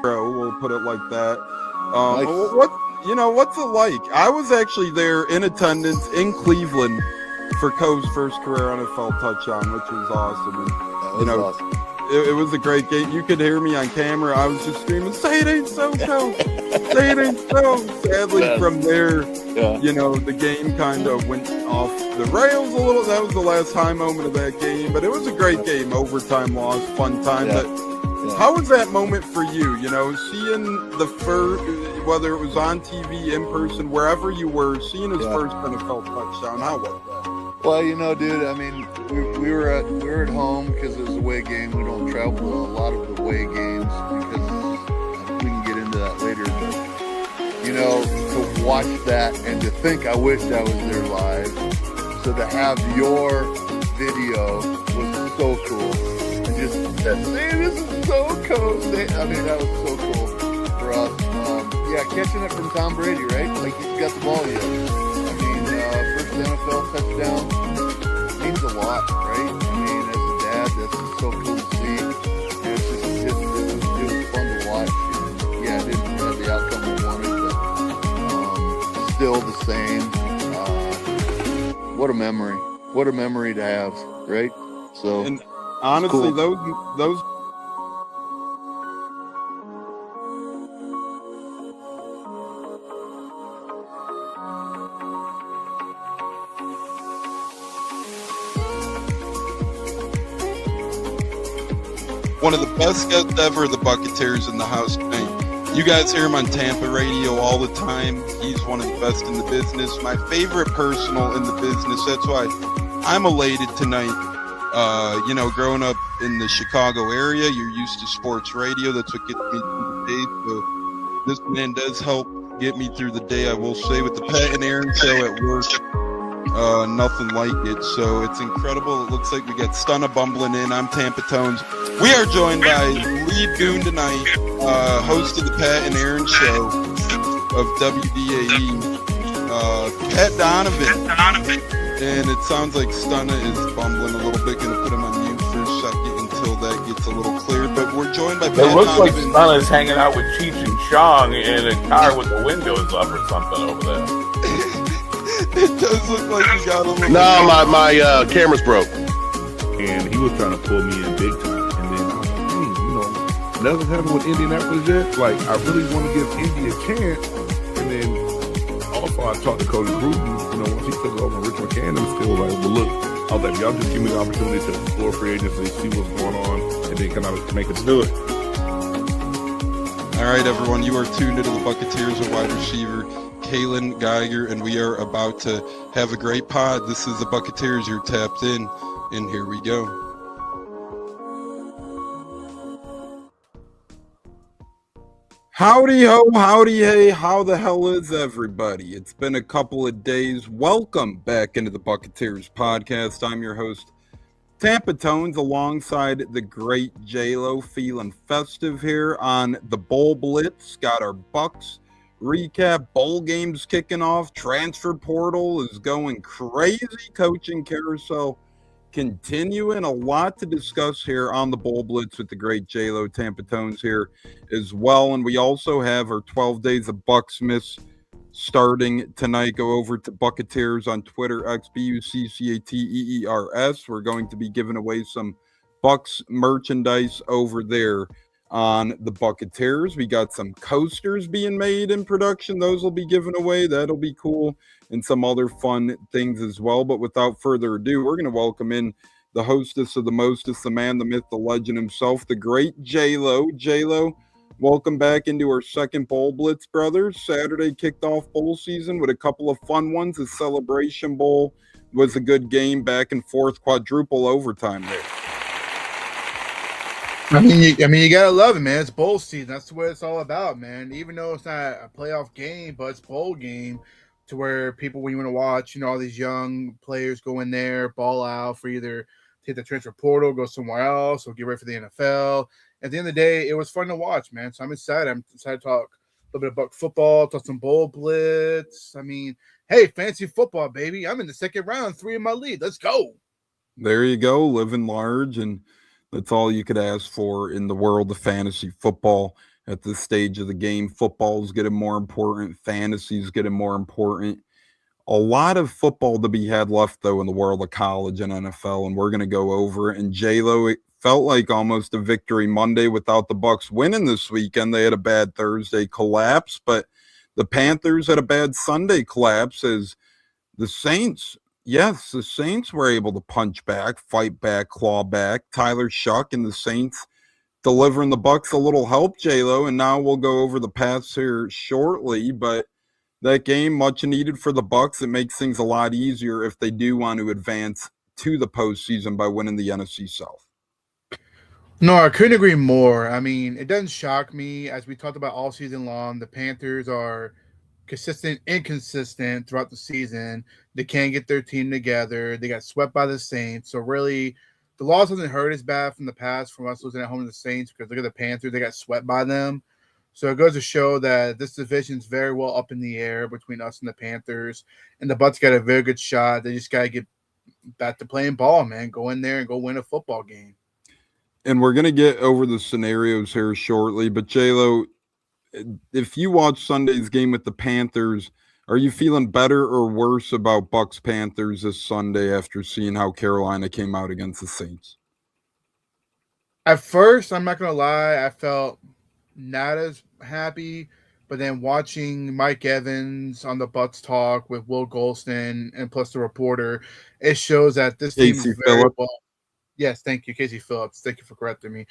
We'll put it like that. Nice. What's it like? I was actually there in attendance in Cleveland for Coe's first career NFL touchdown, which was awesome. And, Awesome. It was a great game. You could hear me on camera. I was just screaming, "Say it ain't so, Coe! Say it ain't so!" Sadly, from there, the game kind of went off the rails a little. That was the last high moment of that game, but it was a great game. Overtime loss, fun time. Yeah. But how was that moment for you? Seeing the first, whether it was on TV, in person, wherever you were, seeing his first NFL touchdown. How was that? Well, dude, I mean, we were at home because it was a away game. We don't travel to a lot of the away games because we can get into that later. But, to watch that and to think I wished I was there live. So to have your video was so cool. And just that, man, this is so cool. I mean, that was so cool for us. Catching it from Tom Brady, right? Like, he's got the ball yet. I mean, first NFL touchdown means a lot, right? I mean, as a dad, that's so cool to see. And it was fun to watch. And, it didn't have the outcome we wanted, but still the same. What a memory! What a memory to have, right? So, and honestly, cool. those. One of the best guests ever, the Buccateers in the house tonight. You guys hear him on Tampa radio all the time. He's one of the best in the business. My favorite personal in the business. That's why I'm elated tonight. Growing up in the Chicago area, you're used to sports radio. That's what gets me through the day. So this man does help get me through the day, I will say, with the Pat and Aaron show at work. Nothing like it. So it's incredible. It looks like we got Stunna bumbling in. I'm Tampa Tones. We are joined by lead goon tonight, host of the Pat and Aaron show of WDAE, Pat Donovan. And it sounds like Stunna is bumbling a little bit. Gonna put him on mute for a second until that gets a little clear. But we're joined by Pat Donovan. It looks like Stunna is hanging out with Cheech and Chong in a car with the windows up or something over there. It does look like he got a little. No, my camera's broke. And he was trying to pull me in big time. And then I was like, nothing happened with Indianapolis yet. Like, I really want to give Indy a chance. And then also I talked to Cody Bruton, once he took over Rich McCann and still like, well, look, I was like, y'all just give me the opportunity to explore free agency, see what's going on, and then come out and make us do it. All right, everyone, you are tuned into the Buccateers, a wide receiver, Kalen Geiger, and we are about to have a great pod. This is the Buccateers. You're tapped in, and here we go. Howdy ho, howdy hey, how the hell is everybody? It's been a couple of days. Welcome back into the Buccateers podcast. I'm your host, Tampa Tones, alongside the great J-Lo, feeling festive here on the Bowl Blitz. Got our Bucs recap, bowl games kicking off, transfer portal is going crazy, coaching carousel continuing, a lot to discuss here on the Bowl Blitz with the great J-Lo, Tampa Tones here as well. And we also have our 12 Days of Bucsmas starting tonight. Go over to Buccateers on Twitter, X, BUCCATEERS. We're going to be giving away some Bucs merchandise over there on the Buccateers. We got some coasters being made in production. Those will be given away. That'll be cool. And some other fun things as well. But without further ado, we're going to welcome in the hostess of the mostest, the man, the myth, the legend himself, the great J-Lo. J-Lo, welcome back into our second Bowl Blitz, brothers. Saturday kicked off bowl season with a couple of fun ones. The Celebration Bowl was a good game, back and forth, quadruple overtime there. I mean, you gotta love it, man. It's bowl season. That's what it's all about, man. Even though it's not a playoff game, but it's bowl game, to where people, when you want to watch, all these young players go in there, ball out for either take the transfer portal, go somewhere else, or get ready for the NFL. At the end of the day, it was fun to watch, man. So I'm excited. I'm excited to talk a little bit about football, talk some Bowl Blitz. I mean, hey, fancy football, baby. I'm in the second round, 3 in my lead. Let's go. There you go, living large, and that's all you could ask for in the world of fantasy football. at this stage of the game. Football's getting more important. Fantasy's getting more important. A lot of football to be had left, though, in the world of college and NFL, and we're going to go over it. And J-Lo, it felt like almost a victory Monday without the Bucs winning this weekend. They had a bad Thursday collapse, but the Panthers had a bad Sunday collapse as the Saints, yes, the Saints were able to punch back, fight back, claw back. Tyler Shuck and the Saints delivering the Bucs a little help, J-Lo, and now we'll go over the paths here shortly, but that game, much needed for the Bucs. It makes things a lot easier if they do want to advance to the postseason by winning the NFC South. No, I couldn't agree more. I mean, it doesn't shock me. As we talked about all season long, the Panthers are consistent, inconsistent throughout the season. They can't get their team together. They got swept by the Saints. So really, the loss doesn't hurt as bad from the past from us losing at home to the Saints because look at the Panthers. They got swept by them. So it goes to show that this division is very well up in the air between us and the Panthers. And the Bucs got a very good shot. They just got to get back to playing ball, man. Go in there and go win a football game. And we're going to get over the scenarios here shortly. But, J-Lo, if you watch Sunday's game with the Panthers, are you feeling better or worse about Bucs Panthers this Sunday after seeing how Carolina came out against the Saints? At first, I'm not going to lie, I felt not as happy, but then watching Mike Evans on the Bucs talk with Will Golston and plus the reporter, it shows that this team is very well. Yes, thank you, Casey Phillips. Thank you for correcting me.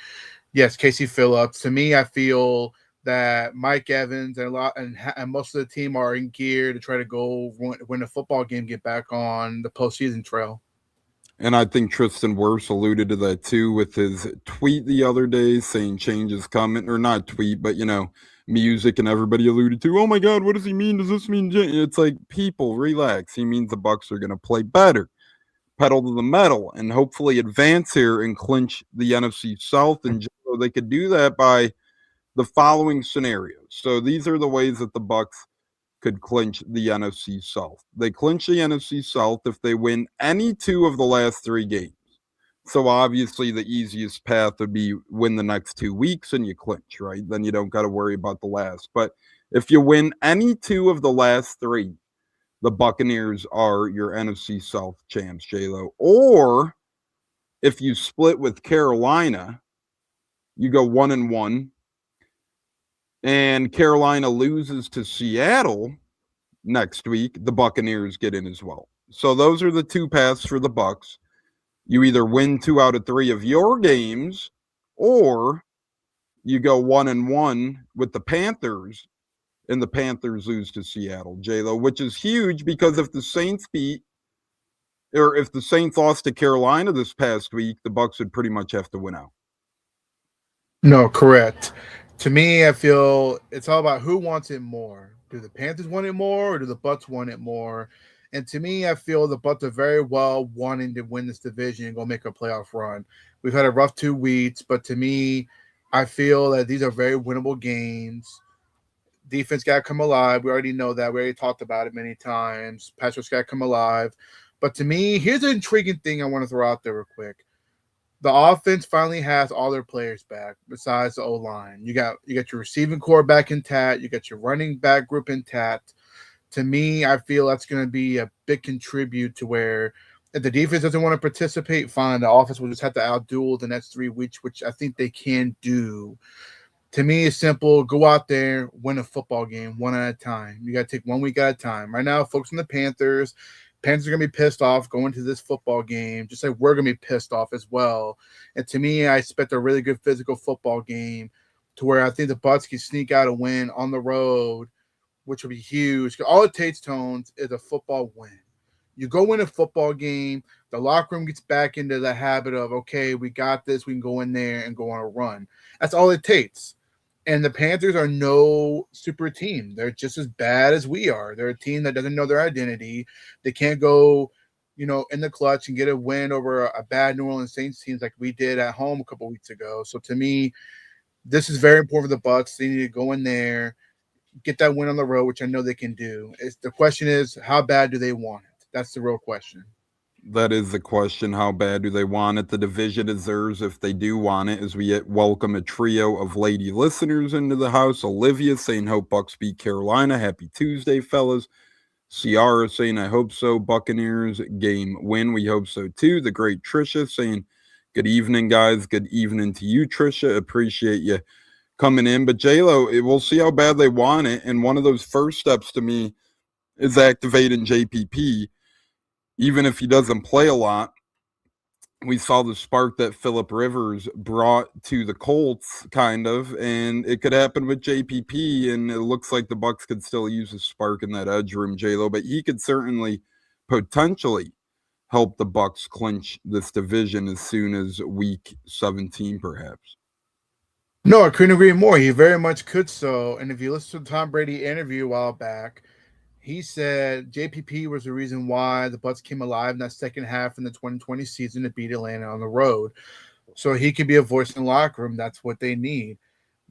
Yes, Casey Phillips. To me, I feel that Mike Evans and most of the team are in gear to try to go win a football game, get back on the postseason trail. And I think Tristan Wirfs alluded to that too with his tweet the other day saying change is coming, or not tweet, but, music, and everybody alluded to, oh my God, what does he mean? Does this mean? It's like, people, relax. He means the Bucs are going to play better, pedal to the metal, and hopefully advance here and clinch the NFC South. And they could do that by the following scenarios. So these are the ways that the Bucs could clinch the NFC South. They clinch the NFC South if they win any two of the last three games. So obviously the easiest path would be win the next 2 weeks and you clinch, right? Then you don't got to worry about the last. But if you win any two of the last three, the Buccaneers are your NFC South champs, J-Lo. Or if you split with Carolina, you go 1-1. And Carolina loses to Seattle next week, the Buccaneers get in as well. So those are the two paths for the Bucs. You either win 2 out of 3 of your games, or you go 1-1 with the Panthers, and the Panthers lose to Seattle, J-Lo, which is huge because if the Saints lost to Carolina this past week, the Bucs would pretty much have to win out. No, correct. To me, I feel it's all about who wants it more. Do the Panthers want it more or do the Bucs want it more? And to me, I feel the Bucs are very well wanting to win this division and go make a playoff run. We've had a rough 2 weeks, but to me, I feel that these are very winnable games. Defense got to come alive. We already know that. We already talked about it many times. Patrick's got to come alive. But to me, here's an intriguing thing I want to throw out there real quick. The offense finally has all their players back besides the O-line. You got your receiving core back intact. You got your running back group intact. To me, I feel that's going to be a big contribute to where if the defense doesn't want to participate, fine. The offense will just have to outduel the next 3 weeks, which I think they can do. To me, it's simple. Go out there, win a football game one at a time. You got to take 1 week at a time. Right now, focus on the Panthers. Panthers are going to be pissed off going to this football game, just like we're going to be pissed off as well. And to me, I expect a really good physical football game to where I think the Bucs can sneak out a win on the road, which will be huge. All it takes, Tones, is a football win. You go win a football game, the locker room gets back into the habit of, okay, we got this, we can go in there and go on a run. That's all it takes. And the Panthers are no super team. They're just as bad as we are. They're a team that doesn't know their identity. They can't go, in the clutch and get a win over a bad New Orleans Saints team like we did at home a couple weeks ago. So to me, this is very important for the Bucs. They need to go in there, get that win on the road, which I know they can do. The question is, how bad do they want it? That's the real question. That is the question. How bad do they want it? The division is theirs if they do want it, as we welcome a trio of lady listeners into the house. Olivia saying, hope Bucs beat Carolina. Happy Tuesday, fellas. Ciara saying, I hope so. Buccaneers game win. We hope so too. The great Trisha saying, good evening, guys. Good evening to you, Trisha. Appreciate you coming in. But J-Lo, we'll see how bad they want it. And one of those first steps to me is activating JPP. Even if he doesn't play a lot, we saw the spark that Phillip Rivers brought to the Colts, kind of, and it could happen with JPP, and it looks like the Bucs could still use a spark in that edge room, J-Lo, but he could certainly potentially help the Bucs clinch this division as soon as week 17, perhaps. No, I couldn't agree more. He very much could so. And if you listen to the Tom Brady interview a while back, he said JPP was the reason why the Bucs came alive in that second half in the 2020 season to beat Atlanta on the road. So he could be a voice in the locker room. That's what they need.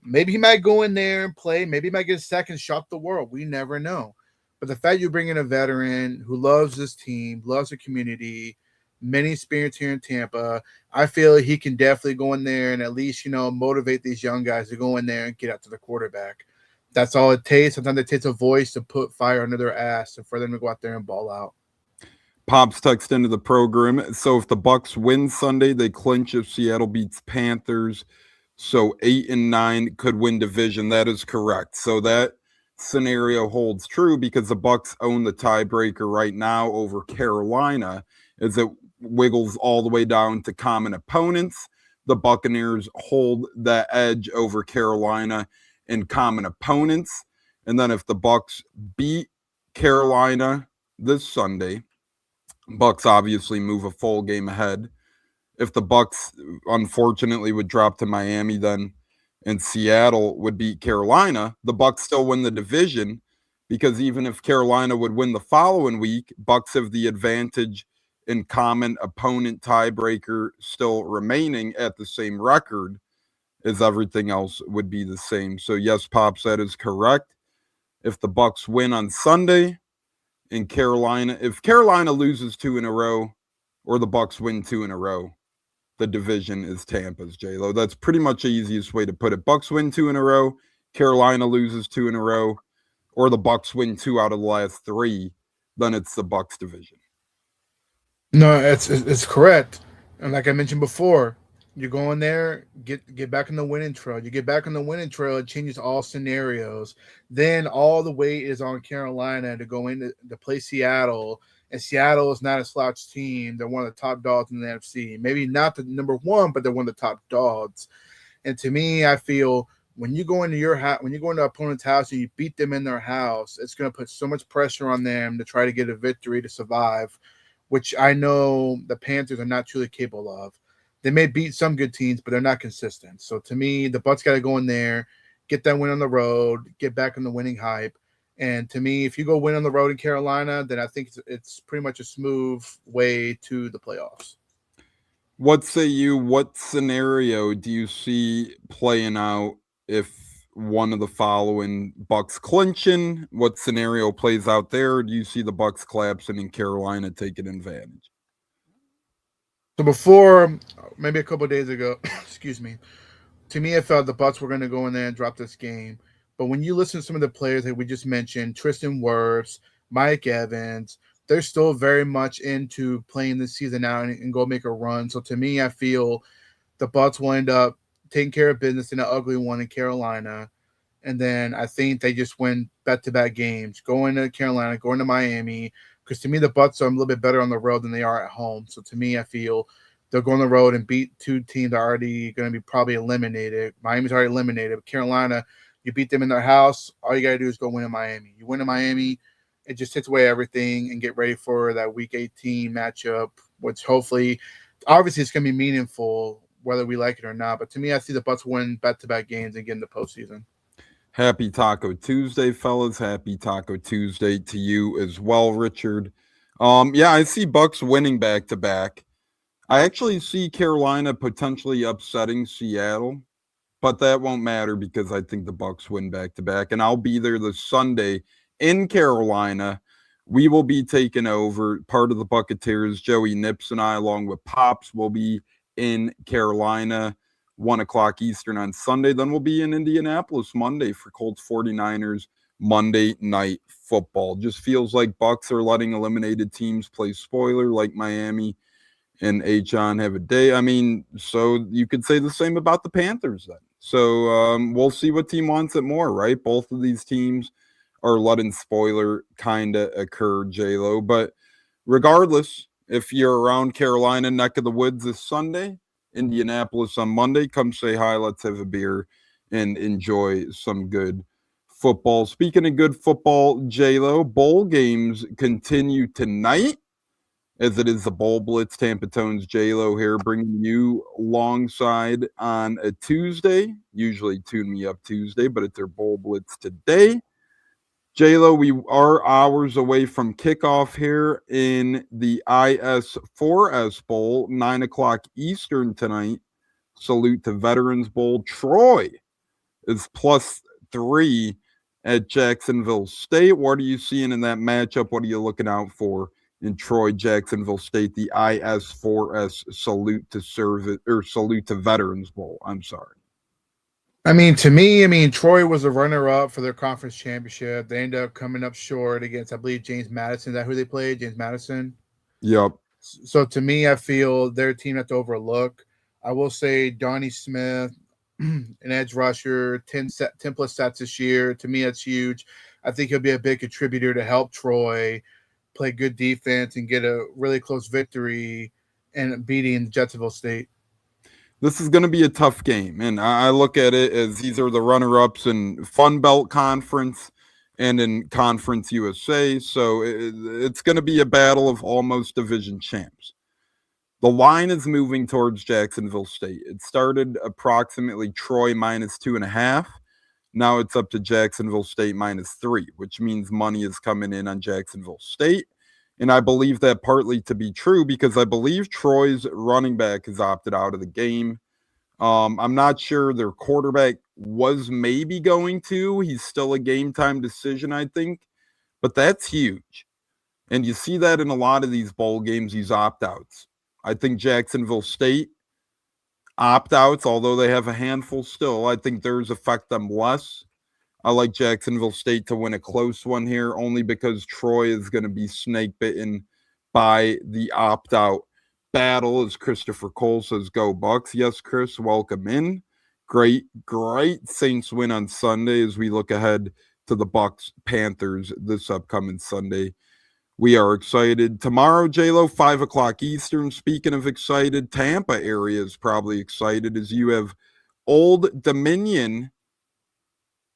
Maybe he might go in there and play. Maybe he might get a second shot the world. We never know. But the fact you bring in a veteran who loves this team, loves the community, many experience here in Tampa, I feel he can definitely go in there and at least, motivate these young guys to go in there and get after the quarterback. That's all it takes. Sometimes it takes a voice to put fire under their ass and for them to go out there and ball out. Pops text into the program. So if the Bucs win Sunday, they clinch if Seattle beats Panthers. So 8 and 9 could win division. That is correct. So that scenario holds true because the Bucs own the tiebreaker right now over Carolina, as it wiggles all the way down to common opponents. The Buccaneers hold that edge over Carolina in common opponents. And then if the Bucs beat Carolina this Sunday, Bucs obviously move a full game ahead. If the Bucs unfortunately would drop to Miami then and Seattle would beat Carolina, the Bucs still win the division, because even if Carolina would win the following week, Bucs have the advantage in common opponent tiebreaker still remaining at the same record, as everything else would be the same. So yes, Pops, that is correct. If the Bucs win on Sunday and if Carolina loses 2 in a row or the Bucs win 2 in a row, the division is Tampa's, J-Lo. That's pretty much the easiest way to put it. Bucs win 2 in a row, Carolina loses 2 in a row, or the Bucs win 2 out of the last 3, then it's the Bucs division. No, it's correct. And like I mentioned before, you go in there, get back on the winning trail. You get back on the winning trail, it changes all scenarios. Then all the weight is on Carolina to go in to play Seattle. And Seattle is not a slouch team. They're one of the top dogs in the NFC. Maybe not the number one, but they're one of the top dogs. And to me, I feel when you go into your house, when you go into an opponent's house and you beat them in their house, it's going to put so much pressure on them to try to get a victory to survive, which I know the Panthers are not truly capable of. They may beat some good teams, but they're not consistent. So to me, the Bucs got to go in there, get that win on the road, get back on the winning hype. And to me, if you go win on the road in Carolina, then I think it's pretty much a smooth way to the playoffs. What say you? What scenario do you see playing out if one of the following Bucs clinching? What scenario plays out there? Do you see the Bucs collapsing and Carolina taking advantage? So before, maybe a couple of days ago, excuse me, to me, I felt the Bucs were going to go in there and drop this game. But when you listen to some of the players that we just mentioned, Tristan Wirfs, Mike Evans, they're still very much into playing this season out and go make a run. So to me, I feel the Bucs will end up taking care of business in an ugly one in Carolina. And then I think they just win back-to-back games, going to Carolina, going to Miami. Because to me, the Bucs are a little bit better on the road than they are at home. So to me, I feel they'll go on the road and beat 2 teams that are already going to be probably eliminated. Miami's already eliminated. But Carolina, you beat them in their house. All you got to do is go win in Miami. You win in Miami, it just takes away everything and get ready for that Week 18 matchup, which hopefully, obviously, it's going to be meaningful whether we like it or not. But to me, I see the Bucs win back-to-back games and get in the postseason. Happy Taco Tuesday, fellas. Happy Taco Tuesday to you as well, Richard. Yeah, I see Bucs winning back-to-back. I actually see Carolina potentially upsetting Seattle, but that won't matter because I think the Bucs win back-to-back, and I'll be there this Sunday in Carolina we will be taking over part of the Buccateers. Joey Nips and I, along with Pops, will be in Carolina, 1 o'clock Eastern on Sunday. Then we'll be in Indianapolis Monday for Colts 49ers Monday Night Football. Just feels like Bucs are letting eliminated teams play spoiler, like Miami and H-on have a day. I mean, so you could say the same about the Panthers then. So we'll see what team wants it more, right? Both of these teams are letting spoiler kind of occur, J-Lo. But regardless, if you're around Carolina, neck of the woods this Sunday, Indianapolis on Monday, come say hi, let's have a beer, and enjoy some good football. Speaking of good football, J-Lo, bowl games continue tonight, as it is the Bowl Blitz. Tampa Tones J-Lo here, bringing you alongside on a Tuesday. Usually Tune Me Up Tuesday, but it's their Bowl Blitz today. J-Lo, we are hours away from kickoff here in the IS4S Bowl, 9 o'clock Eastern tonight. Salute to Veterans Bowl. Troy is +3 at Jacksonville State. What are you seeing in that matchup? What are you looking out for in Troy, Jacksonville State, the IS4S Salute to Veterans Bowl? I'm sorry. I mean, to me, Troy was a runner-up for their conference championship. They ended up coming up short against, I believe, James Madison. Is that who they played? James Madison? Yep. So to me, I feel their team not to overlook. I will say Donnie Smith, an edge rusher, 10 plus sets this year. To me, that's huge. I think he'll be a big contributor to help Troy play good defense and get a really close victory and beating Jacksonville State. This is going to be a tough game, and I look at it as these are the runner-ups in Fun Belt Conference and in Conference USA, so it's going to be a battle of almost division champs. The line is moving towards Jacksonville State. It started approximately Troy -2.5. Now it's up to Jacksonville State -3, which means money is coming in on Jacksonville State. And I believe that partly to be true because I believe Troy's running back has opted out of the game. I'm not sure their quarterback was maybe going to. He's still a game time decision, I think. But that's huge. And you see that in a lot of these bowl games, these opt-outs. I think Jacksonville State opt-outs, although they have a handful still, I think theirs affect them less. I like Jacksonville State to win a close one here, only because Troy is going to be snake bitten by the opt-out battle. As Christopher Cole says, go Bucs. Yes, Chris, welcome in. Great Saints win on Sunday as we look ahead to the Bucs Panthers this upcoming Sunday. We are excited. Tomorrow, J-Lo, 5 o'clock Eastern. Speaking of excited, Tampa area is probably excited as you have Old Dominion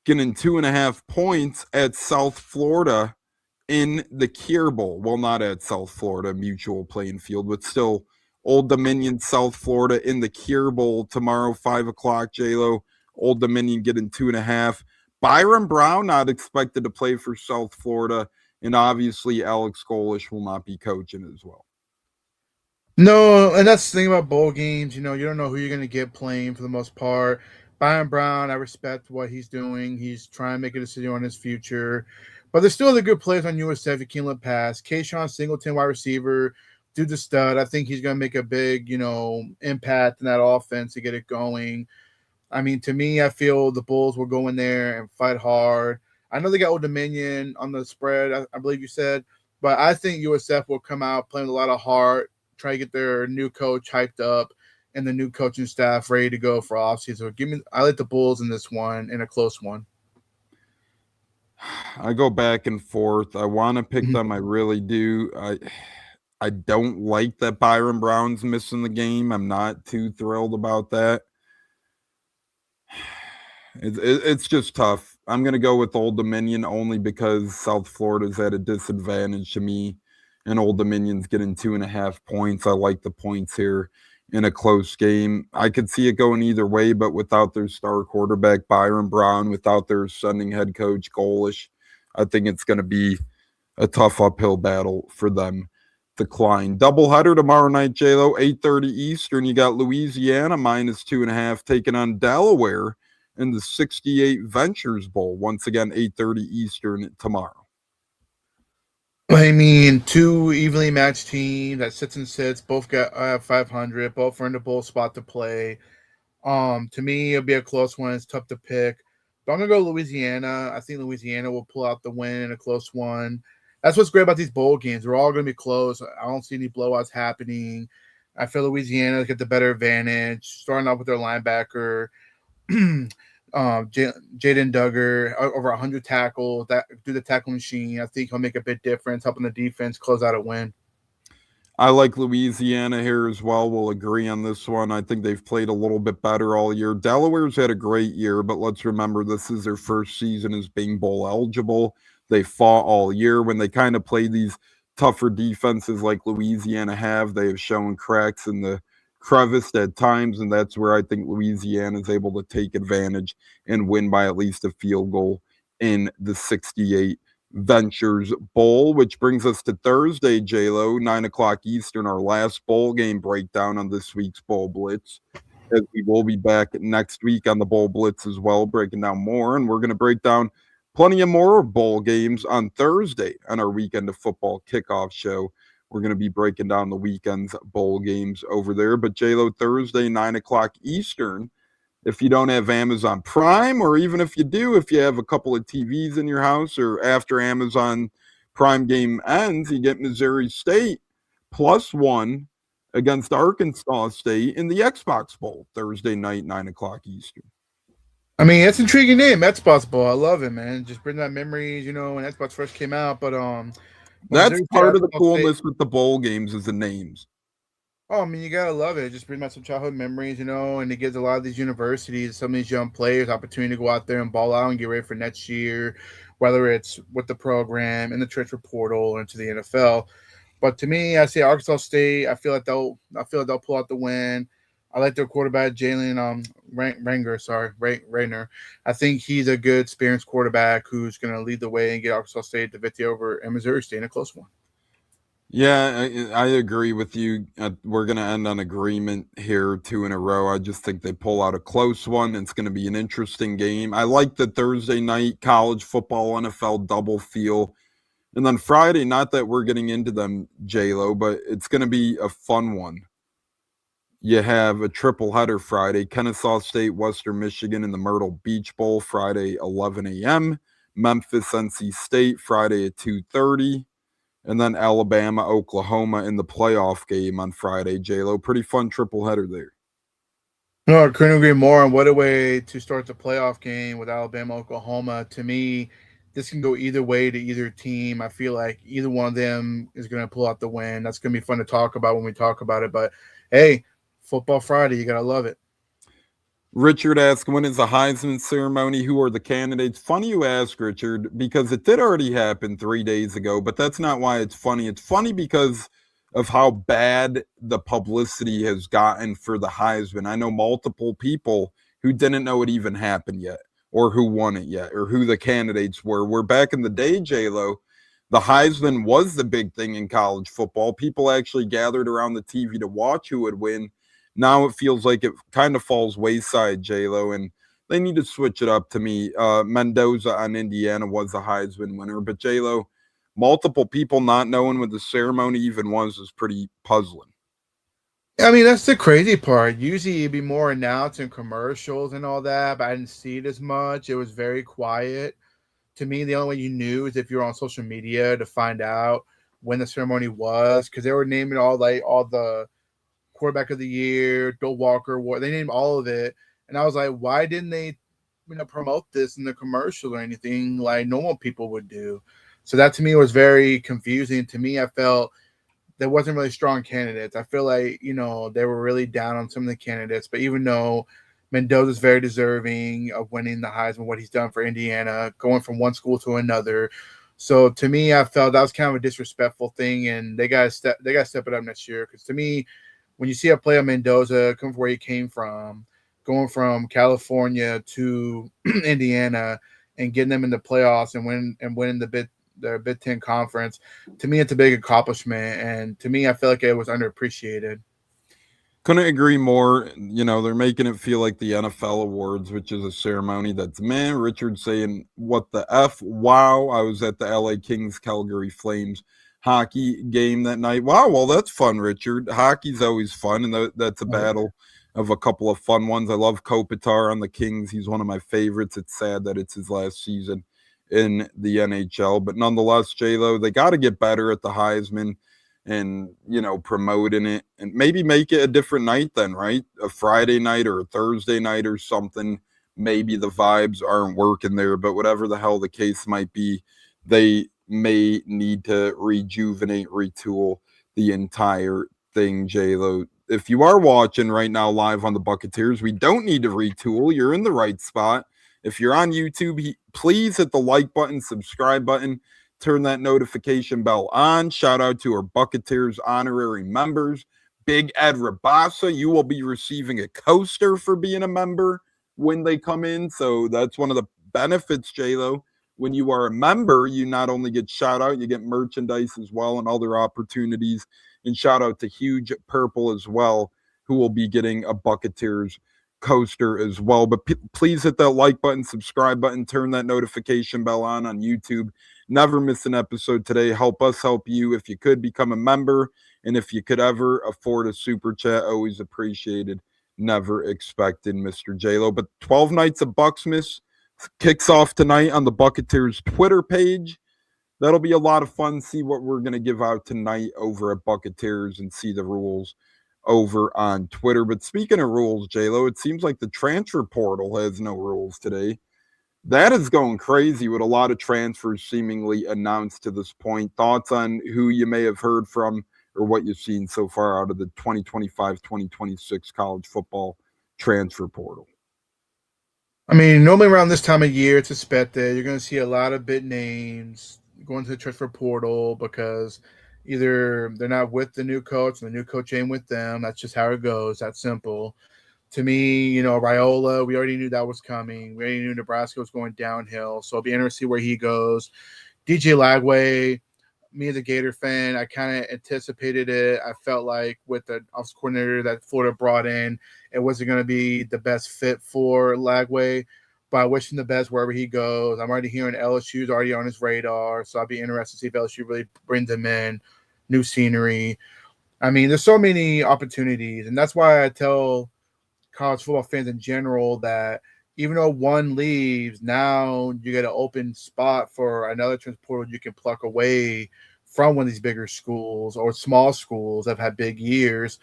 getting 2.5 points at South Florida in the Cure Bowl. Well, not at South Florida, mutual playing field, but still Old Dominion, South Florida in the Cure Bowl tomorrow, 5 o'clock, J-Lo. Old Dominion getting 2.5. Byron Brown not expected to play for South Florida, and obviously Alex Golish will not be coaching as well. No, and that's the thing about bowl games. You don't know who you're going to get playing for the most part. Byron Brown, I respect what he's doing. He's trying to make a decision on his future. But there's still other good players on USF you can't let pass. Kayshawn Singleton, wide receiver, dude's a stud. I think he's going to make a big, impact in that offense to get it going. I mean, to me, I feel the Bulls will go in there and fight hard. I know they got Old Dominion on the spread, I believe you said. But I think USF will come out playing with a lot of heart, try to get their new coach hyped up, and the new coaching staff ready to go for offseason. I like the Bulls in this one, in a close one. I go back and forth. I want to pick them. I really do. I don't like that Byron Brown's missing the game. I'm not too thrilled about that. It's just tough. I'm going to go with Old Dominion only because South Florida's at a disadvantage to me, and Old Dominion's getting 2.5 points. I like the points here in a close game. I could see it going either way, but without their star quarterback, Byron Brown, without their ascending head coach, Golish, I think it's going to be a tough uphill battle for them to climb. Doubleheader tomorrow night, J-Lo, 8:30 Eastern. You got Louisiana -2.5 taking on Delaware in the 68 Ventures Bowl. Once again, 8:30 Eastern tomorrow. I mean, two evenly matched teams that sits and sits, both got 500, both are in the bowl spot to play. To me, it'll be a close one. It's tough to pick. But I'm gonna go Louisiana. I think Louisiana will pull out the win in a close one. That's what's great about these bowl games. They're all gonna be close. I don't see any blowouts happening. I feel Louisiana get the better advantage, starting off with their linebacker, Jaden Duggar, over 100 tackles. That do the tackle machine. I think he'll make a big difference, helping the defense close out a win. I like Louisiana here as well. We'll agree on this one. I think they've played a little bit better all year. Delaware's had a great year, but let's remember this is their first season as being bowl eligible. They fought all year. When they kind of play these tougher defenses like Louisiana have, they have shown cracks in the crevice at times, and that's where I think Louisiana is able to take advantage and win by at least a field goal in the 68 Ventures Bowl, which brings us to Thursday, J-Lo, 9 o'clock Eastern, our last bowl game breakdown on this week's Bowl Blitz. As we will be back next week on the Bowl Blitz as well, breaking down more. And we're going to break down plenty of more bowl games on Thursday on our Weekend of Football kickoff show. We're going to be breaking down the weekend's bowl games over there. But J-Lo, Thursday, 9 o'clock Eastern. If you don't have Amazon Prime, or even if you do, if you have a couple of TVs in your house, or after Amazon Prime game ends, you get Missouri State +1 against Arkansas State in the Xbox Bowl, Thursday night, 9 o'clock Eastern. I mean, it's an intriguing name, Xbox Bowl. I love it, man. Just bring back memories, when Xbox first came out. But that's part of the coolness with the bowl games is the names. Oh, I mean, you gotta love it. Just bring back some childhood memories, and it gives a lot of these universities, some of these young players, opportunity to go out there and ball out and get ready for next year, whether it's with the program in the transfer portal or into the NFL. But to me, I say Arkansas State. I feel like they'll pull out the win. I like their quarterback, Jalen Rayner. I think he's a good, experienced quarterback who's going to lead the way and get Arkansas State the victory over Missouri State in a close one. Yeah, I agree with you. We're going to end on agreement here 2 in a row. I just think they pull out a close one. It's going to be an interesting game. I like the Thursday night college football NFL double feel. And then Friday, not that we're getting into them, J-Lo, but it's going to be a fun one. You have a triple header Friday, Kennesaw State, Western Michigan in the Myrtle Beach Bowl, Friday, 11 a.m. Memphis, NC State, Friday at 2:30. And then Alabama, Oklahoma in the playoff game on Friday, J-Lo. Pretty fun triple header there. No, I couldn't agree more. And what a way to start the playoff game with Alabama, Oklahoma. To me, this can go either way to either team. I feel like either one of them is going to pull out the win. That's going to be fun to talk about when we talk about it. But, hey, Football Friday, you got to love it. Richard asks, when is the Heisman ceremony? Who are the candidates? Funny you ask, Richard, because it did already happen 3 days ago, but that's not why it's funny. It's funny because of how bad the publicity has gotten for the Heisman. I know multiple people who didn't know it even happened yet, or who won it yet, or who the candidates were. Where back in the day, J-Lo, the Heisman was the big thing in college football. People actually gathered around the TV to watch who would win. Now it feels like it kind of falls wayside, J-Lo, and they need to switch it up to me. Mendoza on Indiana was a Heisman winner, but J-Lo, multiple people not knowing what the ceremony even was is pretty puzzling. I mean, that's the crazy part. Usually it'd be more announced in commercials and all that, but I didn't see it as much. It was very quiet. To me, the only way you knew is if you were on social media to find out when the ceremony was, because they were naming all the quarterback of the year, Bill Walker, they named all of it. And I was like, why didn't they promote this in the commercial or anything like normal people would do? So that to me was very confusing. To me, I felt there wasn't really strong candidates. I feel like, they were really down on some of the candidates. But even though Mendoza's very deserving of winning the Heisman, what he's done for Indiana, going from one school to another. So to me, I felt that was kind of a disrespectful thing, and they got to step it up next year. Because to me, when you see a player Mendoza come from where he came from, going from California to Indiana and getting them in the playoffs and winning the Big Ten Conference, to me, it's a big accomplishment. And to me, I feel like it was underappreciated. Couldn't agree more. You know, they're making it feel like the NFL awards, which is a ceremony that's, man, Richard saying, what the F? Wow. I was at the LA Kings Calgary Flames hockey game that night. Wow. Well, that's fun, Richard. Hockey's always fun, and that's a battle of a couple of fun ones. I love Kopitar on the Kings. He's one of my favorites. It's sad that it's his last season in the NHL, but nonetheless, J-Lo, they got to get better at the Heisman and, you know, promoting it, and maybe make it a different night then, right? A Friday night or a Thursday night or something. Maybe the vibes aren't working there, but whatever the hell the case might be, they may need to rejuvenate, retool the entire thing, J-Lo. If you are watching right now live on the Buccateers, we don't need to retool. You're in the right spot. If you're on YouTube, please hit the like button, subscribe button, turn that notification bell on. Shout out to our Buccateers honorary members. Big Ed Rabasa, you will be receiving a coaster for being a member when they come in. So that's one of the benefits, J-Lo. When you are a member, you not only get shout out, you get merchandise as well and other opportunities. And shout out to Huge Purple as well, who will be getting a Buccateers coaster as well. But please hit that like button, subscribe button, turn that notification bell on YouTube. Never miss an episode today. Help us help you. If you could become a member, and if you could ever afford a super chat, always appreciated. Never expected, Mr. J-Lo. But 12 Nights of Bucsmas kicks off tonight on the Buccateers Twitter page. That'll be a lot of fun. See what we're going to give out tonight over at Buccateers and see the rules over on Twitter. But speaking of rules, J-Lo, it seems like the transfer portal has no rules today. That is going crazy with a lot of transfers seemingly announced to this point. Thoughts on who you may have heard from or what you've seen so far out of the 2025-2026 college football transfer portal? I mean, normally around this time of year, it's expected. You're going to see a lot of big names going to the transfer portal because either they're not with the new coach and the new coach ain't with them. That's just how it goes. That's simple. To me, you know, Raiola, we already knew that was coming. We already knew Nebraska was going downhill. So it'll be interesting to see where he goes. DJ Lagway, me as a Gator fan, I kind of anticipated it. I felt like with the offensive coordinator that Florida brought in, it wasn't going to be the best fit for Lagway. But I wish him the best wherever he goes. I'm already hearing LSU's already on his radar. So I'll be interested to see if LSU really brings him in. New scenery. I mean, there's so many opportunities. And that's why I tell college football fans in general that even though one leaves, now you get an open spot for another transfer portal you can pluck away from one of these bigger schools or small schools that have had big years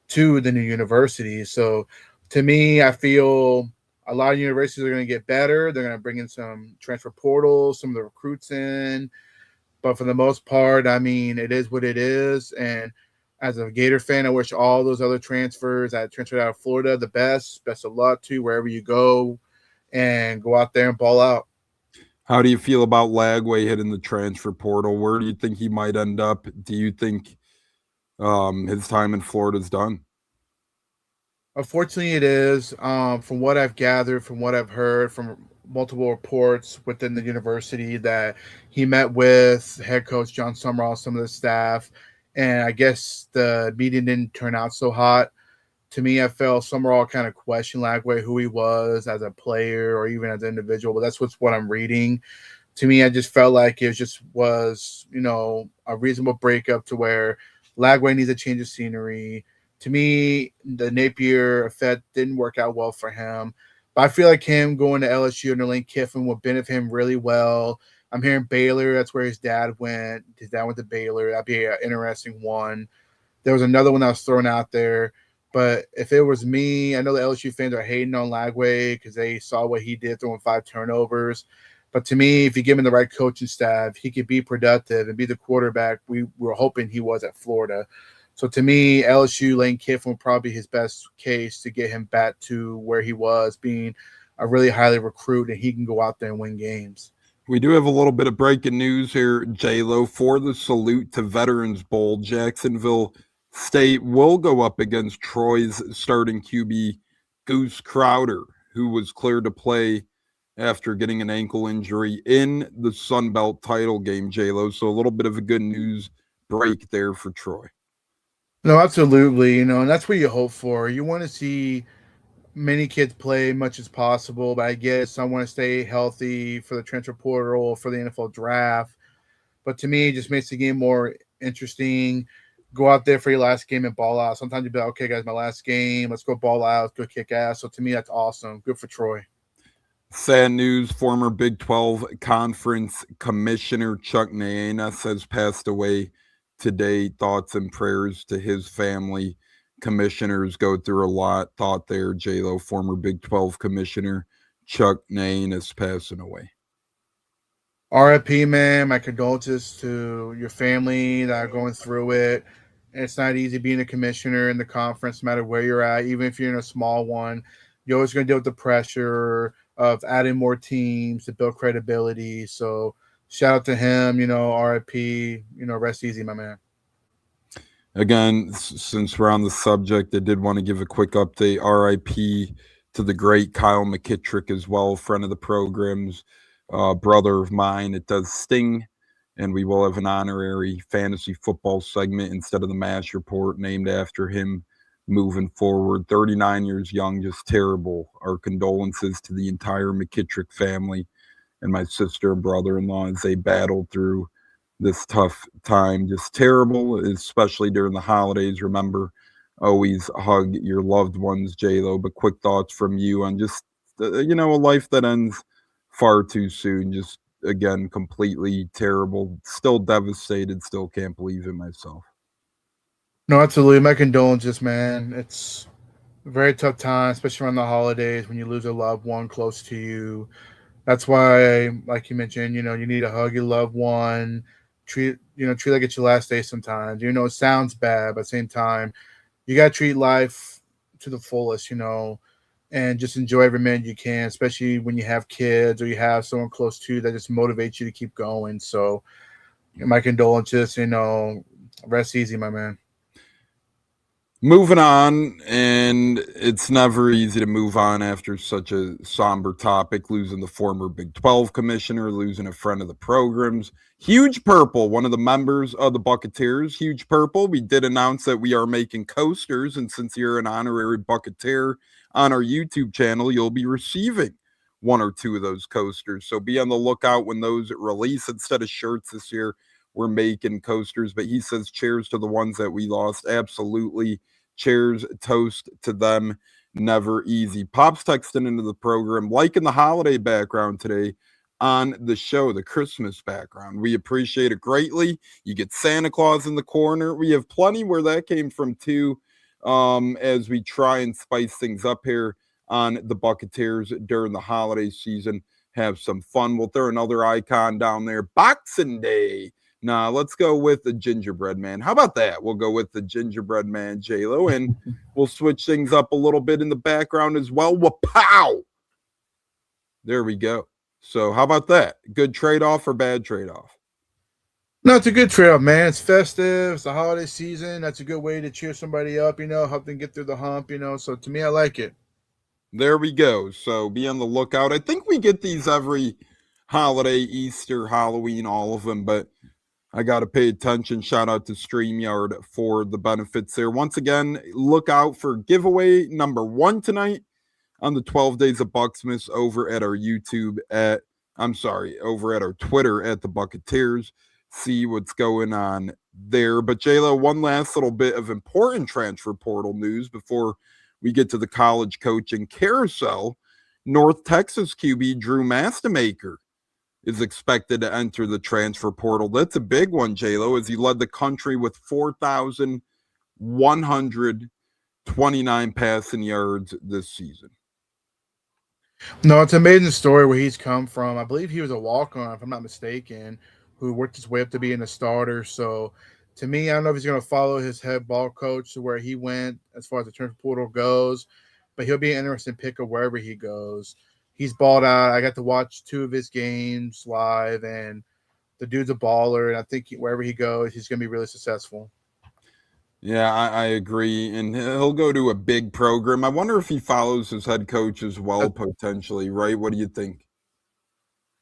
to the new universities. So to me, I feel a lot of universities are going to get better. They're going to bring in some transfer portals, some of the recruits in. But for the most part, I mean, it is what it is. And as a Gator fan, I wish all those other transfers that transferred out of Florida the best of luck to wherever you go, and go out there and ball out. How do you feel about Lagway hitting the transfer portal? Where do you think he might end up? Do you think his time in Florida is done? Unfortunately, it is. From what I've gathered, from what I've heard from multiple reports within the university, that he met with head coach John Summerall, some of the staff, and I guess the meeting didn't turn out so hot. To me, I felt Summerall kind of questioned Lagway, who he was as a player or even as an individual, but that's what I'm reading. To me, I just felt like it was, you know, a reasonable breakup to where Lagway needs a change of scenery. To me, the Napier effect didn't work out well for him. But I feel like him going to LSU under Lane Kiffin will benefit him really well. I'm hearing Baylor. That's where his dad went. His dad went to Baylor. That'd be an interesting one. There was another one that was thrown out there. But if it was me, I know the LSU fans are hating on Lagway because they saw what he did throwing 5 turnovers. But to me, if you give him the right coaching staff, he could be productive and be the quarterback we were hoping he was at Florida. So to me, LSU, Lane Kiffin would probably be his best case to get him back to where he was, being a really highly recruit, and he can go out there and win games. We do have a little bit of breaking news here, J-Lo. For the Salute to Veterans Bowl, Jacksonville State will go up against Troy's starting QB, Goose Crowder, who was cleared to play after getting an ankle injury in the Sun Belt title game, J-Lo. So a little bit of a good news break there for Troy. No, absolutely. And that's what you hope for. You want to see many kids play much as possible, but I guess some want to stay healthy for the transfer portal, for the NFL draft. But to me, it just makes the game more interesting. Go out there for your last game and ball out. Sometimes you'll be like, okay, guys, my last game. Let's go ball out. Let's go kick ass. So to me, that's awesome. Good for Troy. Sad news, former Big 12 Conference Commissioner Chuck Naenas has passed away today. Thoughts and prayers to his family. Commissioners go through a lot. Thought there, J-Lo, former Big 12 Commissioner Chuck Naenas passing away. RIP, man. My condolences to your family that are going through it. It's not easy being a commissioner in the conference, no matter where you're at, even if you're in a small one. You're always going to deal with the pressure of adding more teams to build credibility. So shout out to him, RIP, rest easy, my man. Again, since we're on the subject, I did want to give a quick update. RIP to the great Kyle McKittrick as well, friend of the program's brother of mine. It does sting, and we will have an honorary fantasy football segment instead of the MASH report named after him moving forward. 39 years young, just terrible. Our condolences to the entire McKittrick family and my sister and brother-in-law as they battled through this tough time. Just terrible, especially during the holidays. Remember, always hug your loved ones, J-Lo. But quick thoughts from you on just, a life that ends far too soon. Just, again, completely terrible. Still devastated. Still can't believe it myself. No, absolutely. My condolences, man. It's a very tough time, especially around the holidays when you lose a loved one close to you. That's why, like you mentioned, you need to hug your loved one, treat like it's your last day sometimes. It sounds bad, but at the same time, you got to treat life to the fullest, and just enjoy every minute you can, especially when you have kids or you have someone close to you that just motivates you to keep going. So my condolences, rest easy, my man. Moving on, and it's never easy to move on after such a somber topic, losing the former Big 12 commissioner, losing a friend of the programs. Huge Purple, one of the members of the Buccateers. Huge Purple, we did announce that we are making coasters, and since you're an honorary Buccateer on our YouTube channel, you'll be receiving one or two of those coasters. So be on the lookout when those release. Instead of shirts this year, we're making coasters. But he says cheers to the ones that we lost. Absolutely. Cheers, toast to them. Never easy. Pop's texting into the program, liking the holiday background today on the show, the Christmas background. We appreciate it greatly. You get Santa Claus in the corner. We have plenty where that came from too, as we try and spice things up here on the Buccateers during the holiday season. Have some fun. We'll throw another icon down there. Boxing Day. Nah, let's go with the gingerbread man. How about that? We'll go with the gingerbread man, J-Lo, and we'll switch things up a little bit in the background as well. Wapow! There we go. So how about that? Good trade-off or bad trade-off? No, it's a good trade-off, man. It's festive. It's the holiday season. That's a good way to cheer somebody up, help them get through the hump, So to me, I like it. There we go. So be on the lookout. I think we get these every holiday, Easter, Halloween, all of them, but I got to pay attention. Shout out to StreamYard for the benefits there. Once again, look out for giveaway number 1 tonight on the 12 Days of Bucsmas over at our over at our Twitter at the Buccateers. See what's going on there. But J-Lo, one last little bit of important transfer portal news before we get to the college coaching carousel. North Texas QB Drew Mastamaker is expected to enter the transfer portal. That's a big one, J-Lo, as he led the country with 4,129 passing yards this season. No, it's an amazing story where he's come from. I believe he was a walk-on, if I'm not mistaken, who worked his way up to being a starter. So to me, I don't know if he's going to follow his head ball coach to where he went as far as the transfer portal goes, but he'll be an interesting pick of wherever he goes. He's balled out. I got to watch 2 of his games live, and the dude's a baller. And I think wherever he goes, he's going to be really successful. Yeah, I agree. And he'll go to a big program. I wonder if he follows his head coach as well, potentially, right? What do you think?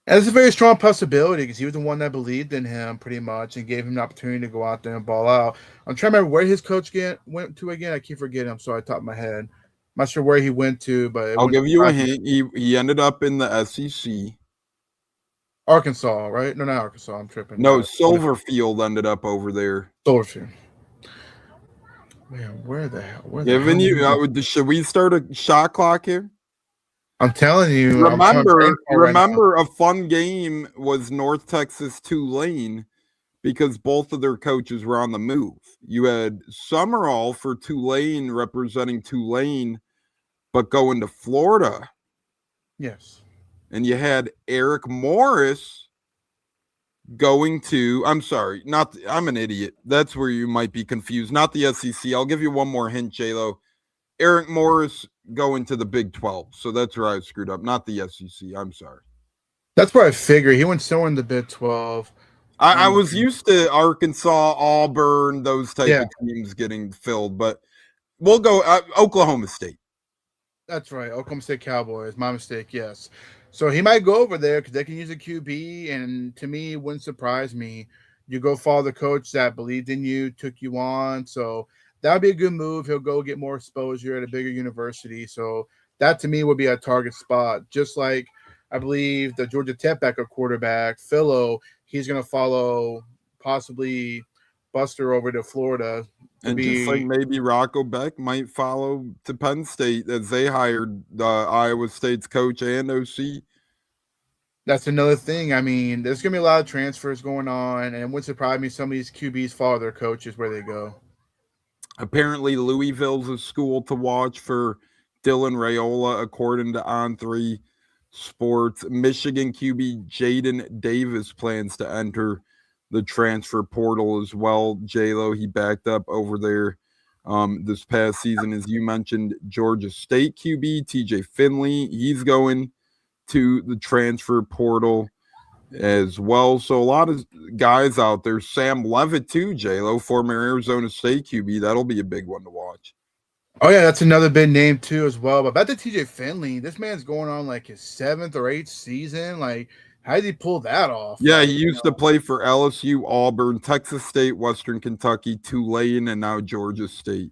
And it's a very strong possibility because he was the one that believed in him pretty much and gave him the opportunity to go out there and ball out. I'm trying to remember where his coach went to again. I keep forgetting. I'm sorry, top of my head. I'm not sure where he went to, but it I'll wouldn't give you a surprise me. hint. He ended up in the SEC. Arkansas, right? No, not Arkansas. I'm tripping. No, Silverfield ended up over there. Silverfield. Man, where the hell? Giving you, should we start a shot clock here? I'm telling you. Remember, a fun game was North Texas Tulane because both of their coaches were on the move. You had Summerall for Tulane representing Tulane, but going to Florida. Yes. And you had Eric Morris going to, I'm sorry, I'm an idiot. That's where you might be confused. Not the SEC. I'll give you one more hint, J-Lo. Eric Morris going to the Big 12. So that's where I screwed up. Not the SEC. I'm sorry. That's where I figured he went somewhere in the Big 12. I was used to Arkansas, Auburn, those type of teams getting filled, but we'll go Oklahoma State. That's right. Oklahoma State Cowboys. My mistake, yes. So he might go over there because they can use a QB, and to me, it wouldn't surprise me. You go follow the coach that believed in you, took you on. So that would be a good move. He'll go get more exposure at a bigger university. So that, to me, would be a target spot. Just like I believe the Georgia Tech backup quarterback, Philo, he's going to follow possibly Buster over to Florida. And just like maybe Rocco Beck might follow to Penn State as they hired Iowa State's coach and OC. That's another thing. I mean, there's going to be a lot of transfers going on, and it wouldn't surprise me some of these QBs follow their coaches where they go. Apparently, Louisville's a school to watch for Dylan Raiola, according to On3 Sports. Michigan QB Jaden Davis plans to enter the transfer portal as well. J-Lo, he backed up over there this past season. As you mentioned, Georgia State QB TJ Finley, he's going to the transfer portal as well. So a lot of guys out there. Sam Levitt too, J-Lo, former Arizona State QB. That'll be a big one to watch. Oh, yeah, that's another big name too as well. But back to TJ Finley, this man's going on like his 7th or 8th season. Like, how did he pull that off? Yeah, he used to play for LSU, Auburn, Texas State, Western Kentucky, Tulane, and now Georgia State.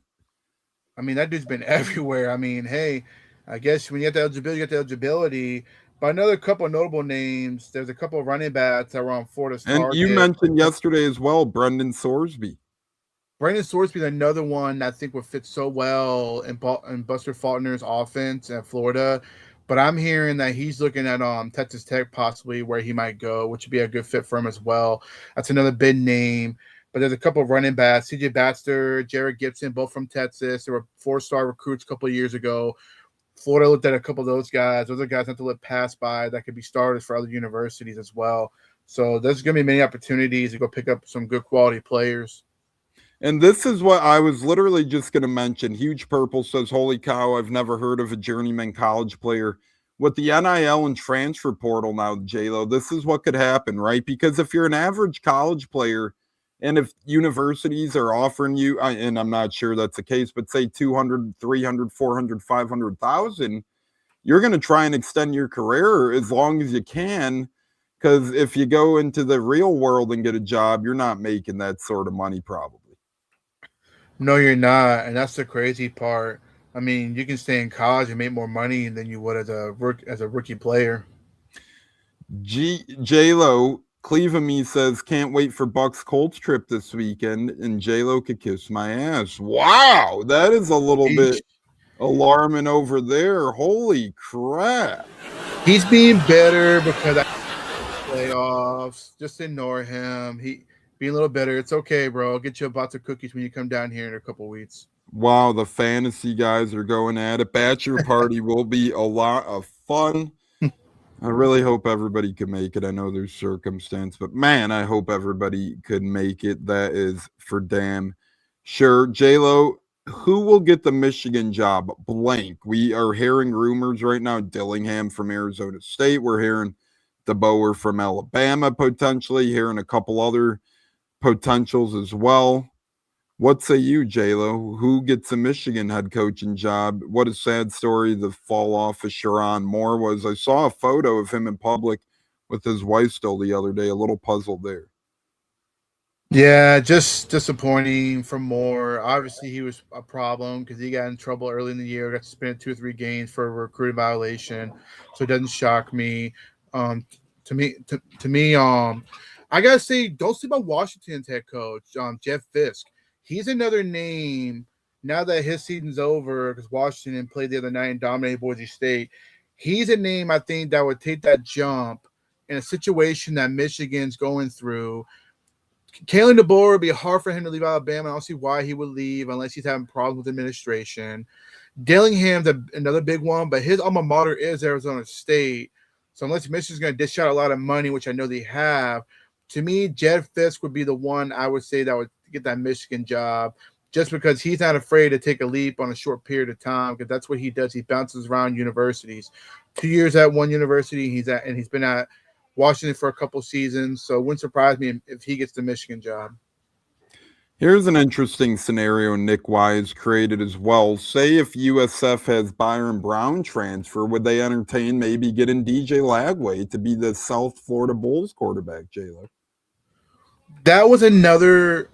I mean, that dude's been everywhere. I mean, hey, I guess when you get the eligibility, you get the eligibility. But another couple of notable names. There's a couple of running backs that were on Florida's target. And you mentioned yesterday as well, Brendan Sorsby. Brendan Sorsby is another one that I think would fit so well in Buster Faulkner's offense at Florida. But I'm hearing that he's looking at Texas Tech possibly where he might go, which would be a good fit for him as well. That's another big name. But there's a couple of running backs, CJ Baxter, Jared Gibson, both from Texas. They were 4-star recruits a couple of years ago. Florida looked at a couple of those guys. Those are guys not to let pass by that could be starters for other universities as well. So there's going to be many opportunities to go pick up some good quality players. And this is what I was literally just going to mention. Huge Purple says, holy cow, I've never heard of a journeyman college player. With the NIL and transfer portal now, J-Lo, this is what could happen, right? Because if you're an average college player and if universities are offering you, and I'm not sure that's the case, but say 200, 300, 400, 500,000, you're going to try and extend your career as long as you can. Because if you go into the real world and get a job, you're not making that sort of money probably. No, you're not, and that's the crazy part. I mean, you can stay in college and make more money than you would as a rookie player. J-Lo, Cleavamy says, can't wait for Bucs Colts trip this weekend, and J-Lo could kiss my ass. Wow, that is a little bit alarming over there. Holy crap. He's being better because I playoffs. Just ignore him. Be a little better. It's okay, bro. I'll get you a box of cookies when you come down here in a couple of weeks. Wow, the fantasy guys are going at it. Bachelor party will be a lot of fun. I really hope everybody can make it. I know there's circumstance, but man, I hope everybody could make it. That is for damn sure. J-Lo, who will get the Michigan job? Blank. We are hearing rumors right now. Dillingham from Arizona State. We're hearing DeBoer from Alabama potentially. Hearing a couple other potentials as well. What say you, J-Lo? Who gets a Michigan head coaching job? What a sad story the fall off of Sharon Moore was. I saw a photo of him in public with his wife still the other day. A little puzzled there. Yeah, just disappointing from Moore. Obviously, he was a problem because he got in trouble early in the year, got suspended 2 or 3 games for a recruiting violation. So it doesn't shock me. Um, to me, I gotta say, don't sleep on Washington's head coach, Jeff Fisk. He's another name now that his season's over because Washington played the other night and dominated Boise State. He's a name I think that would take that jump in a situation that Michigan's going through. Kalen DeBoer would be hard for him to leave Alabama. I don't see why he would leave unless he's having problems with administration. Dillingham's another big one, but his alma mater is Arizona State. So unless Michigan's going to dish out a lot of money, which I know they have, to me, Jed Fisk would be the one I would say that would get that Michigan job just because he's not afraid to take a leap on a short period of time because that's what he does. He bounces around universities. 2 years at one university, he's been at Washington for a couple seasons, so it wouldn't surprise me if he gets the Michigan job. Here's an interesting scenario Nick Wise created as well. Say if USF has Byron Brown transfer, would they entertain maybe getting DJ Lagway to be the South Florida Bulls quarterback, J-Lo? That was another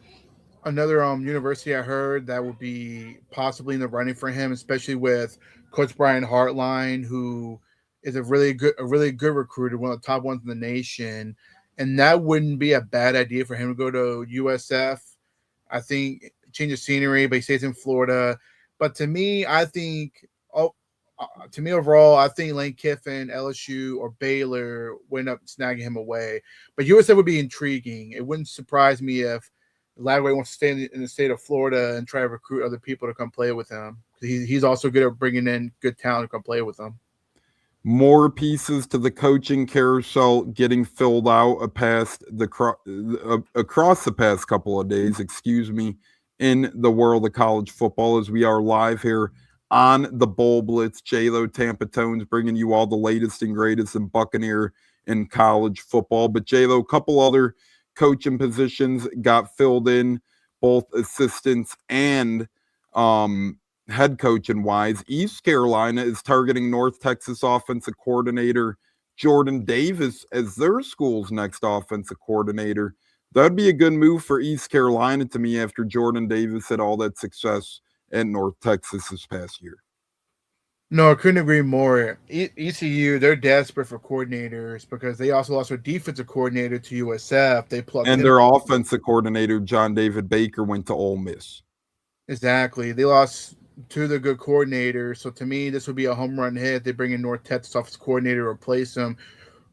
university I heard that would be possibly in the running for him, especially with Coach Brian Hartline, who is a really good recruiter, one of the top ones in the nation. And that wouldn't be a bad idea for him to go to USF. I think change of scenery, but he stays in Florida. But to me, overall, I think Lane Kiffin, LSU, or Baylor would end up snagging him away. But USF would be intriguing. It wouldn't surprise me if Lagway wants to stay in the state of Florida and try to recruit other people to come play with him. He's also good at bringing in good talent to come play with him. More pieces to the coaching carousel getting filled out across the past couple of days, in the world of college football as we are live here on the Bowl Blitz. J-Lo, Tampa Tones, bringing you all the latest and greatest in Buccaneer and college football. But J-Lo, a couple other coaching positions got filled in, both assistants and head coaching wise. East Carolina is targeting North Texas offensive coordinator Jordan Davis as their school's next offensive coordinator. That'd be a good move for East Carolina to me after Jordan Davis had all that success at North Texas this past year. No, I couldn't agree more. ECU, they're desperate for coordinators because they also lost their defensive coordinator to USF. They plugged and their offensive coordinator, John David Baker, went to Ole Miss. Exactly. They lost two of the good coordinators. So to me, this would be a home run hit. They bring in North Texas offensive coordinator to replace him,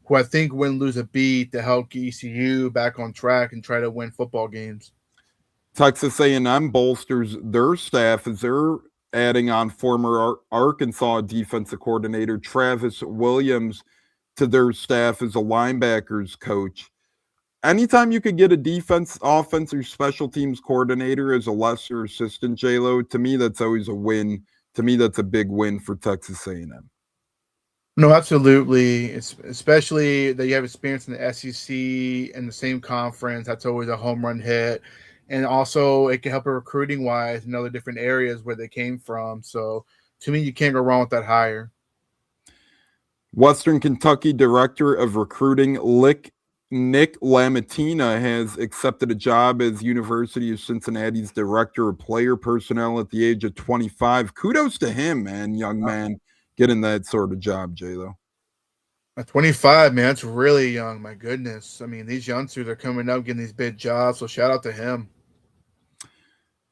who I think wouldn't lose a beat to help ECU back on track and try to win football games. Texas A&M bolsters their staff as they're adding on former Arkansas defensive coordinator Travis Williams to their staff as a linebackers coach. Anytime you could get a defense, offense, or special teams coordinator as a lesser assistant, J-Lo, to me, that's always a win. To me, that's a big win for Texas A&M. No, absolutely. Especially that you have experience in the SEC and the same conference. That's always a home run hit. And also, it can help recruiting-wise in other different areas where they came from. So, to me, you can't go wrong with that hire. Western Kentucky Director of Recruiting Nick Lamatina has accepted a job as University of Cincinnati's Director of Player Personnel at the age of 25. Kudos to him, man, young man, getting that sort of job, J-Lo. At 25, man, that's really young. My goodness. I mean, these youngsters are coming up getting these big jobs, so shout out to him.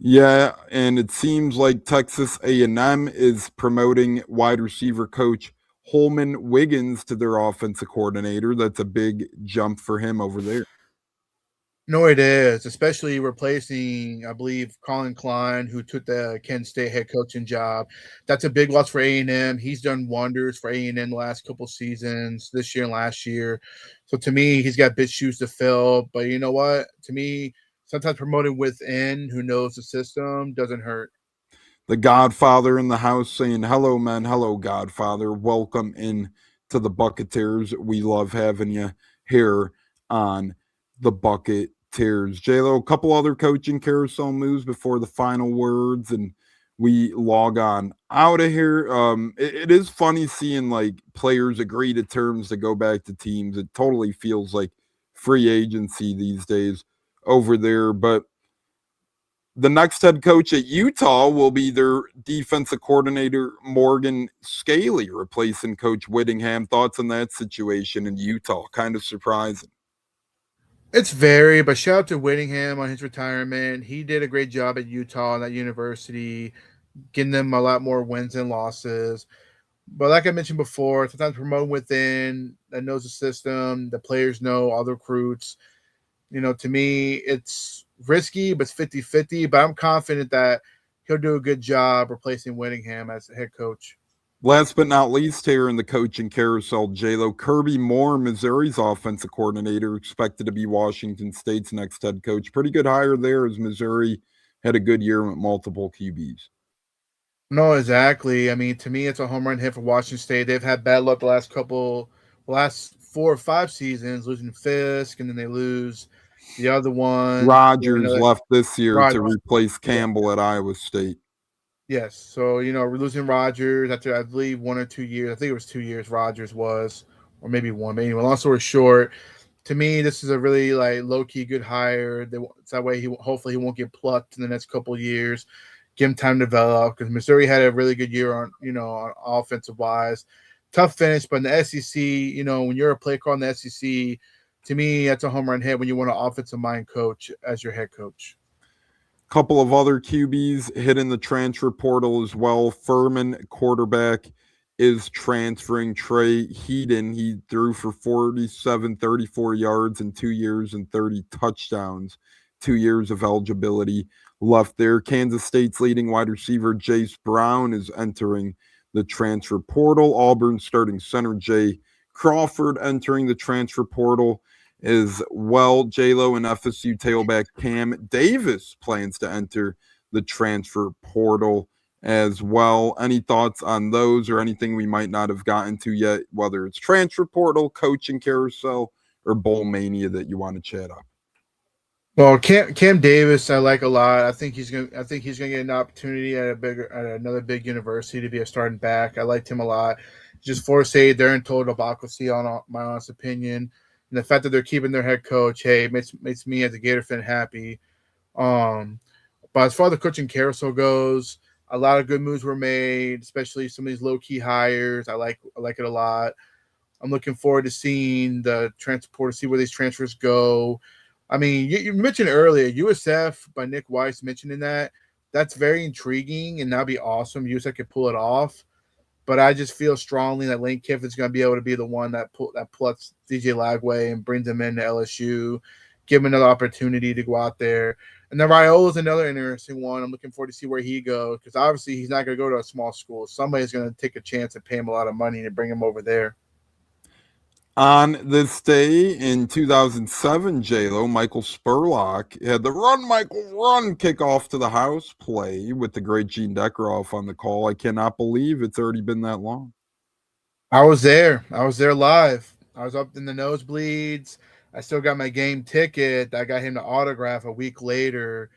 Yeah, and it seems like Texas A&M is promoting wide receiver coach Holman Wiggins to their offensive coordinator. That's a big jump for him over there. No, it is, especially replacing, I believe, Colin Klein, who took the Kent State head coaching job. That's a big loss for A&M. He's done wonders for A&M the last couple seasons, this year and last year. So to me, he's got big shoes to fill. But you know what? To me, sometimes promoting within who knows the system doesn't hurt. The Godfather in the house saying, hello, man. Hello, Godfather. Welcome in to the Buccateers. We love having you here on the Buccateers. J-Lo, a couple other coaching carousel moves before the final words, and we log on out of here. It is funny seeing like players agree to terms to go back to teams. It totally feels like free agency these days over there. But the next head coach at Utah will be their defensive coordinator, Morgan Scaley, replacing Coach Whittingham. Thoughts on that situation in Utah? Kind of surprising. It's very, but shout out to Whittingham on his retirement. He did a great job at Utah and that university, getting them a lot more wins and losses. But like I mentioned before, sometimes promote within that knows the system, the players know all the recruits. To me, it's risky, but it's 50-50. But I'm confident that he'll do a good job replacing Whittingham as the head coach. Last but not least here in the coaching carousel, J-Lo, Kirby Moore, Missouri's offensive coordinator, expected to be Washington State's next head coach. Pretty good hire there as Missouri had a good year with multiple QBs. No, exactly. I mean, to me, it's a home run hit for Washington State. They've had bad luck the last 4 or 5 seasons, losing Fisk, and then they lose the other one. Rodgers left this year to replace Campbell at Iowa State. Yes. So, we're losing Rodgers after, I believe, 1 or 2 years. I think it was 2 years Rodgers was, or maybe 1. But anyway, long story short, to me, this is a really low-key good hire. That way, hopefully he won't get plucked in the next couple of years. Give him time to develop, because Missouri had a really good year on offensive wise. Tough finish, but in the SEC, when you're a play caller in the SEC, to me, that's a home run hit when you want an offensive mind coach as your head coach. Couple of other QBs hitting the transfer portal as well. Furman, quarterback, is transferring. Trey Heaton, he threw for 34 yards in 2 years and 30 touchdowns. 2 years of eligibility left there. Kansas State's leading wide receiver, Jace Brown, is entering the transfer portal. Auburn starting center, Jay Crawford, entering the transfer portal as well. J-Lo and FSU tailback Cam Davis plans to enter the transfer portal as well. Any thoughts on those or anything we might not have gotten to yet, whether it's transfer portal, coaching carousel, or bowl mania that you want to chat up? Well, Cam Davis, I like a lot. I think he's gonna get an opportunity at another big university to be a starting back. I liked him a lot. Just Florida State, they're in total democracy, on my honest opinion. And the fact that they're keeping their head coach, hey, makes me as a Gator fan happy. But as far as the coaching carousel goes, a lot of good moves were made, especially some of these low key hires. I like it a lot. I'm looking forward to seeing the transfer portal, see where these transfers go. I mean, you mentioned earlier USF by Nick Weiss mentioning that. That's very intriguing, and that'd be awesome. USF could pull it off. But I just feel strongly that Lane Kiffin's going to be able to be the one that plucks DJ Lagway and brings him into LSU, give him another opportunity to go out there. And then Raiola is another interesting one. I'm looking forward to see where he goes, because obviously he's not going to go to a small school. Somebody's going to take a chance and pay him a lot of money to bring him over there. On this day in 2007, J-Lo, Michael Spurlock had the Run, Michael, Run kickoff to the house play with the great Gene Deckeroff on the call. I cannot believe it's already been that long. I was there. I was there live. I was up in the nosebleeds. I still got my game ticket. I got him to autograph a week later.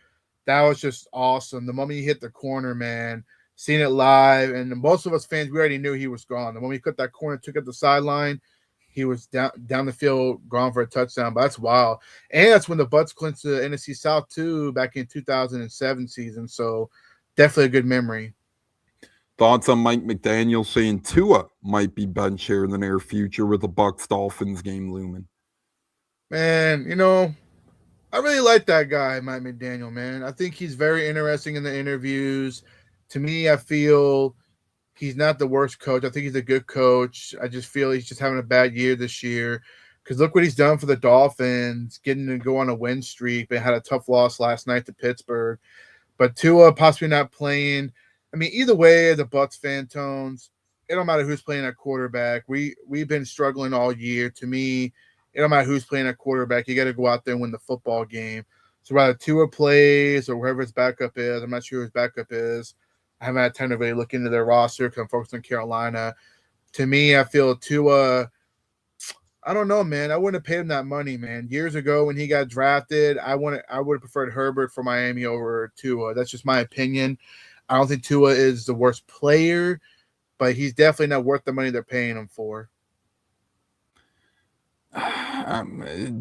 That was just awesome. The moment he hit the corner, man, seeing it live, and most of us fans, we already knew he was gone. The moment he cut that corner, took up the sideline, he was down the field, gone for a touchdown. But that's wild. And that's when the Bucs clinched the NFC South too, back in 2007 season. So definitely a good memory. Thoughts on Mike McDaniel saying Tua might be bench here in the near future with the Bucs-Dolphins game looming? Man, I really like that guy, Mike McDaniel, man. I think he's very interesting in the interviews. To me, I feel he's not the worst coach. I think he's a good coach. I just feel he's just having a bad year this year, because look what he's done for the Dolphins, getting to go on a win streak, but had a tough loss last night to Pittsburgh. But Tua possibly not playing. I mean, either way, the Bucs fan tones, it don't matter who's playing at quarterback. We've been struggling all year. To me, it don't matter who's playing at quarterback. You got to go out there and win the football game. So whether Tua plays or whoever his backup is, I'm not sure who his backup is. I haven't had time to really look into their roster because I'm focused on Carolina. To me, I feel Tua, I don't know, man. I wouldn't have paid him that money, man. Years ago when he got drafted, I would have preferred Herbert for Miami over Tua. That's just my opinion. I don't think Tua is the worst player, but he's definitely not worth the money they're paying him for.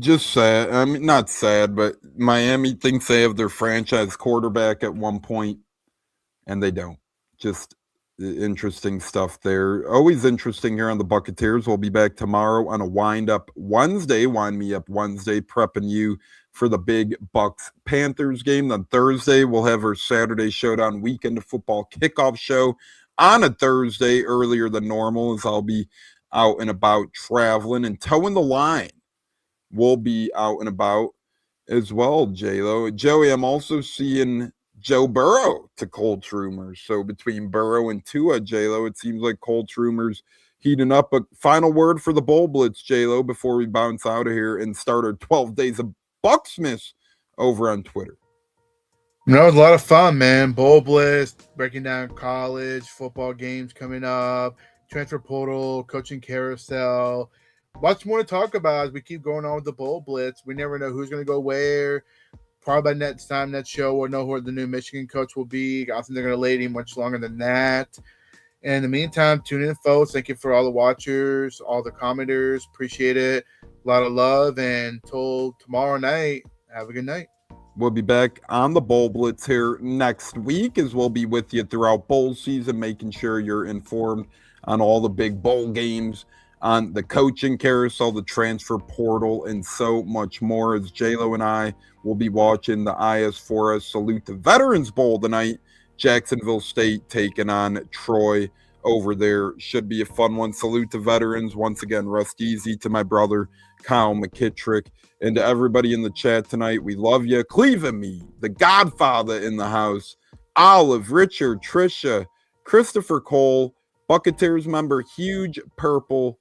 Just sad. I mean, not sad, but Miami thinks they have their franchise quarterback at one point, and they don't. Just interesting stuff there. Always interesting here on the Buccateers. We'll be back tomorrow on a Wind Me Up Wednesday, prepping you for the big Bucs-Panthers game. On Thursday, we'll have our Saturday Showdown Weekend of Football kickoff show on a Thursday earlier than normal, as I'll be out and about traveling and towing the line. We'll be out and about as well, J-Lo. Joey, I'm also seeing Joe Burrow to Colts rumors. So between Burrow and Tua, J-Lo, it seems like Colts rumors heating up. A final word for the Bowl Blitz, J-Lo, before we bounce out of here and start our 12 Days of Bucsmas over on Twitter. It was a lot of fun, man. Bowl Blitz, breaking down college football games coming up, transfer portal, coaching carousel. Much more to talk about as we keep going on with the Bowl Blitz. We never know who's going to go where. Probably by next time, that show, we'll know who the new Michigan coach will be. I think they're going to lay him much longer than that. And in the meantime, tune in, folks. Thank you for all the watchers, all the commenters. Appreciate it. A lot of love. And till tomorrow night, have a good night. We'll be back on the Bowl Blitz here next week, as we'll be with you throughout bowl season, making sure you're informed on all the big bowl games, on the coaching carousel, the transfer portal, and so much more, as J-Lo and I will be watching the IS4S Salute to Veterans Bowl tonight. Jacksonville State taking on Troy over there. Should be a fun one. Salute to veterans. Once again, rest easy to my brother, Kyle McKittrick, and to everybody in the chat tonight. We love you. Cleve and me, the Godfather in the house, Olive, Richard, Trisha, Christopher Cole, Buccateers member, Huge Purple,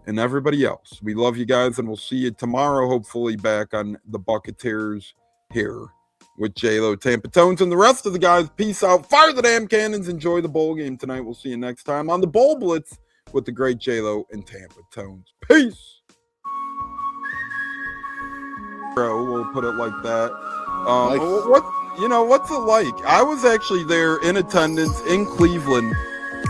and everybody else. We love you guys, and we'll see you tomorrow, hopefully back on the Buccateers here with J-Lo, Tampa Tones, and the rest of the guys. Peace out. Fire the damn cannons. Enjoy the bowl game tonight. We'll see you next time on the Bowl Blitz with the great J-Lo and Tampa Tones. Peace. Bro, we'll put it like that. What's it like? I was actually there in attendance in Cleveland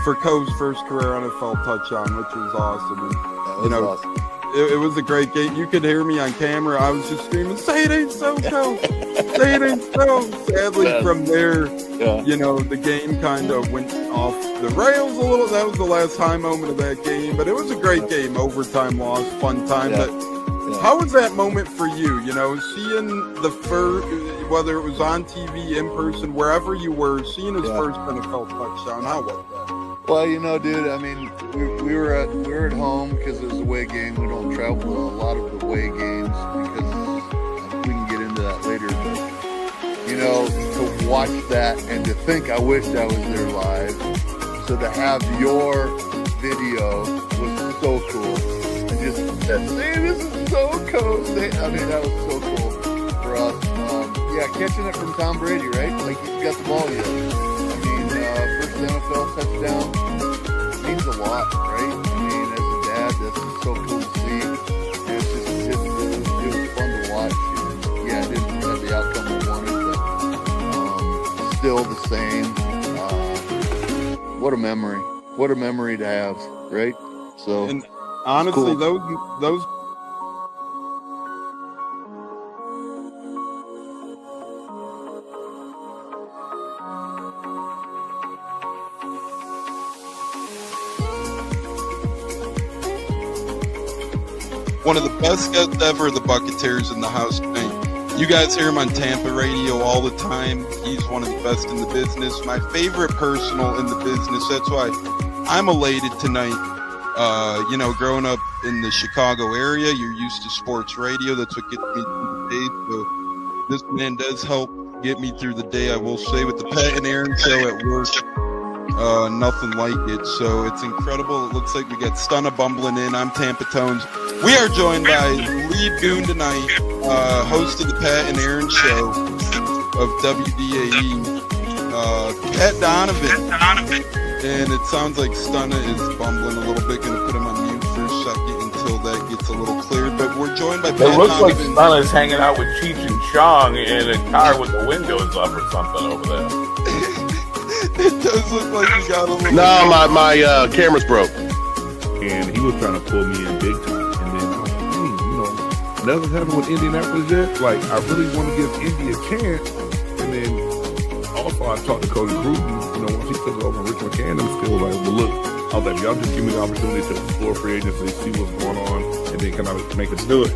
for Coe's first career NFL touchdown, which was awesome. And, Awesome. It was a great game. You could hear me on camera. I was just screaming, "Say it ain't so, Coe! Say it ain't so!" Sadly, from there, the game kind of went off the rails a little. That was the last high moment of that game, but it was a great game. Overtime loss, fun time. But how was that moment for you? Seeing the first, whether it was on TV, in person, wherever you were, seeing his first NFL touchdown. How was that? Well, dude, I mean, we were at home because it was a away game. We don't travel to a lot of the away games because we can get into that later. But, to watch that and to think I wished I was there live. So to have your video was so cool. And just that, hey, this is so cool. I mean, that was so cool for us. Catching it from Tom Brady, right? Like, he's got the ball yet. I mean, first NFL touchdown means a lot, right? I mean, as a dad, that's so cool to see. And it was fun to watch. And, it didn't have the outcome we wanted, but still the same. What a memory! What a memory to have, right? So, and honestly, cool. those. One of the best guests ever, the Buccateers in the house tonight. You guys hear him on Tampa radio all the time. He's one of the best in the business. My favorite personal in the business. That's why I'm elated tonight. Growing up in the Chicago area, you're used to sports radio. That's what gets me through the day. So this man does help get me through the day, I will say, with the Pat and Aaron show at work. Nothing like it. So it's incredible. It looks like we got Stunna bumbling in. I'm Tampa Tones. We are joined by lead goon tonight, host of the Pat and Aaron show of WDAE, Pat Donovan. And it sounds like Stunna is bumbling a little bit. Going to put him on mute for a second until that gets a little cleared. But we're joined by Pat Donovan. It looks like Stunna's hanging out with Cheech and Chong in a car with the windows up or something over there. It does look like you got a little. No, my camera's broke. And he was trying to pull me in big time. And then I was like, nothing's happened with Indianapolis yet. Like, I really want to give Indy a chance. And then also I talked to Cody Gruden, once he took over Rich McCann, I'm still like, well, look, I was like, y'all just give me the opportunity to explore free agency, see what's going on, and then kind of make us do it.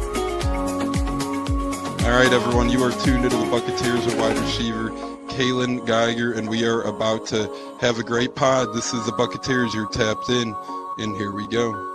All right, everyone, you are tuned into the Buccateers at wide receiver, Kalen Geiger, and we are about to have a great pod. This is the Buccateers. You're tapped in, and here we go.